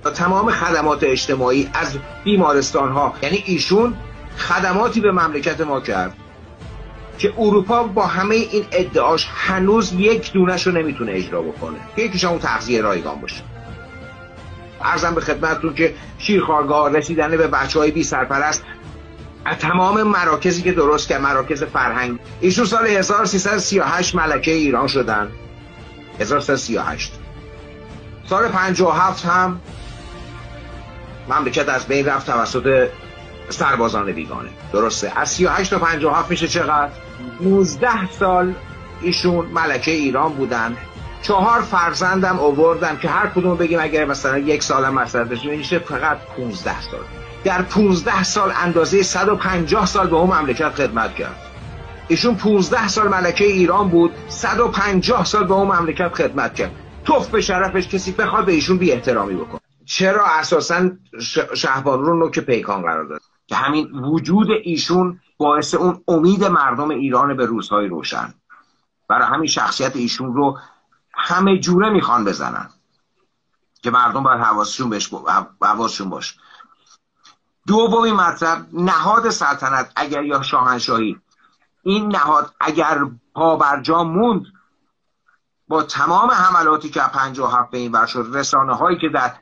تمام خدمات اجتماعی از بیمارستان ها، یعنی ایشون خدماتی به مملکت ما کرد که اروپا با همه این ادعاش هنوز یک دونش رو نمیتونه اجرا بکنه، که یکیش اون تغذیه رایگان باشه. عرضم به خدمتتون که شیرخوارگاه، رسیدن به بچهای بی سرپرست، تمام مراکزی که درست کرد، مراکز فرهنگ. ایشون سال 1338 ملکه ایران شدن. 1338. سال 57 هم مملکت از بین رفت توسط سربازان بیگانه. درسته؟ از 38 تا 57 میشه چقدر؟ 19 سال ایشون ملکه ایران بودن. 4 فرزندم آوردن که هر کدوم بگیم اگر مثلا 1 سالم مسئلهش میشه فقط 15 سال. در 15 سال اندازه 150 سال به اون مملکت خدمت کرد. ایشون 15 سال ملکه ایران بود، 150 سال به اون مملکت خدمت کرد. توف به شرفش کسی بخواد به ایشون بی احترامی بکنه. چرا اساساً شهبانو رو نوک پیکان قرار داد؟ که همین وجود ایشون باعث اون امید مردم ایران به روزهای روشن. برای همین شخصیت ایشون رو همه جوره میخوان بزنن که مردم باید حواسشون باشه. دومی مطلب، نهاد سلطنت اگر یا شاهنشاهی، این نهاد اگر پا بر جا موند با تمام حملاتی که 57 به این ور شد، رسانه هایی که در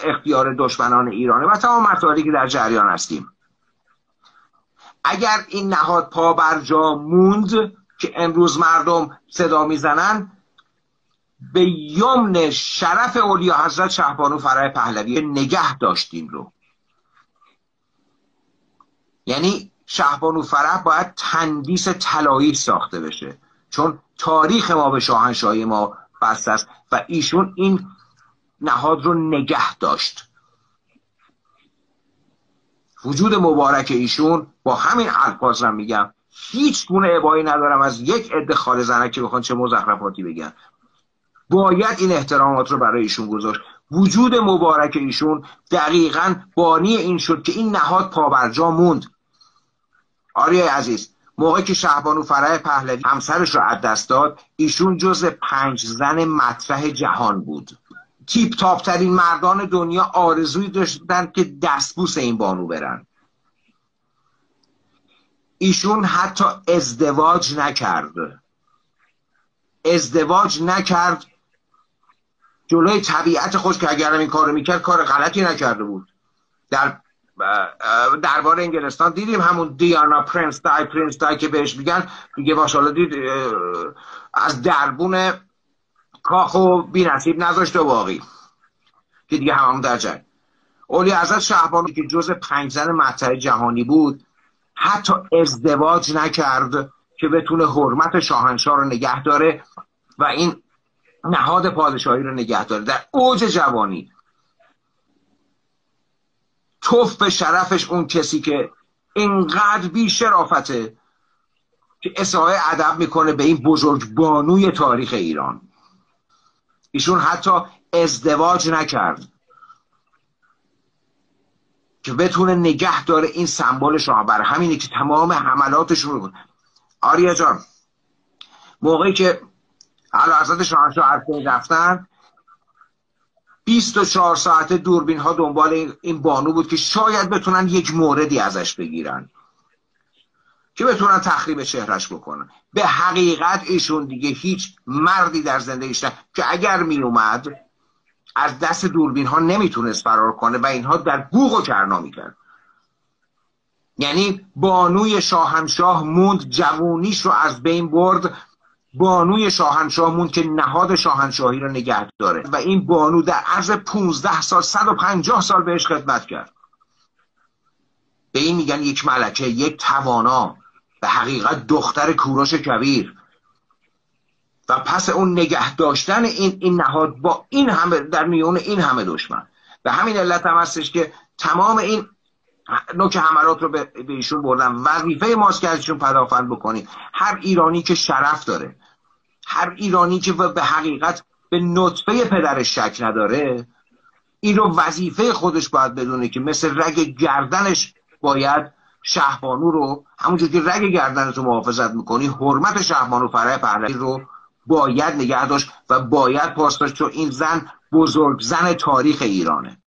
اختیار دشمنان ایرانه و تمام مسائلی که در جریان هستیم، اگر این نهاد پا بر جا موند که امروز مردم صدا میزنن، به یمن شرف اولیا حضرت شهبانو فرح پهلوی نگه داشتیم رو. یعنی شهبانو فرح باید تندیس طلایی ساخته بشه، چون تاریخ ما به شاهنشاهی ما بسته است و ایشون این نهاد رو نگه داشت. وجود مبارک ایشون با همین الفاظ رو میگم، هیچ گونه ابایی ندارم از یک عده خال زنک که بخوان چه مزخرفاتی بگن. باید این احترامات رو برای ایشون گذاشت. وجود مبارک ایشون دقیقاً بانی این شد که این نهاد پابرجا موند. آریای عزیز، موقعی که شهبانو فرح پهلوی همسرش رو از دست داد، ایشون جزء 5 زن مطرح جهان بود. تیپ تاپ ترین مردان دنیا آرزوی داشتن که دستبوس این بانو برن. ایشون حتی ازدواج نکرد جلوی طبیعت خودش، که اگر این کارو میکرد کار غلطی نکرده بود. در دربار انگلستان دیدیم همون دیانا پرنس دای که بهش میگن، میگه ماشاءالله دید از دربون کاخ و بی نصیب نذاشته باقی، که دیگه همون در جای. اولی حضرت شهبانو که جز 5 زن مطرح جهانی بود، حتی ازدواج نکرد که بتونه حرمت شاهنشاه رو نگه داره و این نهاد پادشاهی رو نگه داره. در اوج جوانی توف به شرفش اون کسی که اینقدر بی شرافته که اساءه ادب میکنه به این بزرگ بانوی تاریخ ایران. ایشون حتی ازدواج نکرد که بتونه نگه داره این سمبل شاه. برای همینه که تمام حملاتشون رو. آریا جان، موقعی که اعلیحضرت شاهنشاه ارتش رفتن، 24 ساعته دوربین ها دنبال این بانو بود که شاید بتونن یک موردی ازش بگیرن که بتونن تخریب چهرش بکنن. به حقیقت ایشون دیگه هیچ مردی در زندگیش نه که اگر می اومد از دست دوربین ها نمیتونست فرار کنه و اینها در بوق و کرنا میکرد. یعنی بانوی شاهنشاه موند، جوونیش رو از بین برد. بانوی شاهنشاه موند که نهاد شاهنشاهی رو نگه داره و این بانو در عرض 15 سال 150 سال بهش خدمت کرد. به این میگن یک ملکه، یک توانا، به حقیقت دختر کوروش کبیر. و پس اون نگه داشتن این نهاد با این همه در میون این همه دشمن، به همین علت هم هستش که تمام این نوک حملات رو به ایشون بردن. وظیفه ماست که ازشون پدافند بکنیم. هر ایرانی که شرف داره، هر ایرانی که به حقیقت به نطفه پدرش شک نداره، این رو وظیفه خودش باید بدونه که مثل رگ گردنش باید شهبانو رو، همونجور که رگ گردنت رو محافظت میکنی، حرمت شهبانو فرح پهلوی رو باید نگه داشت و باید پاس داشت، چون این زن بزرگ زن تاریخ ایرانه.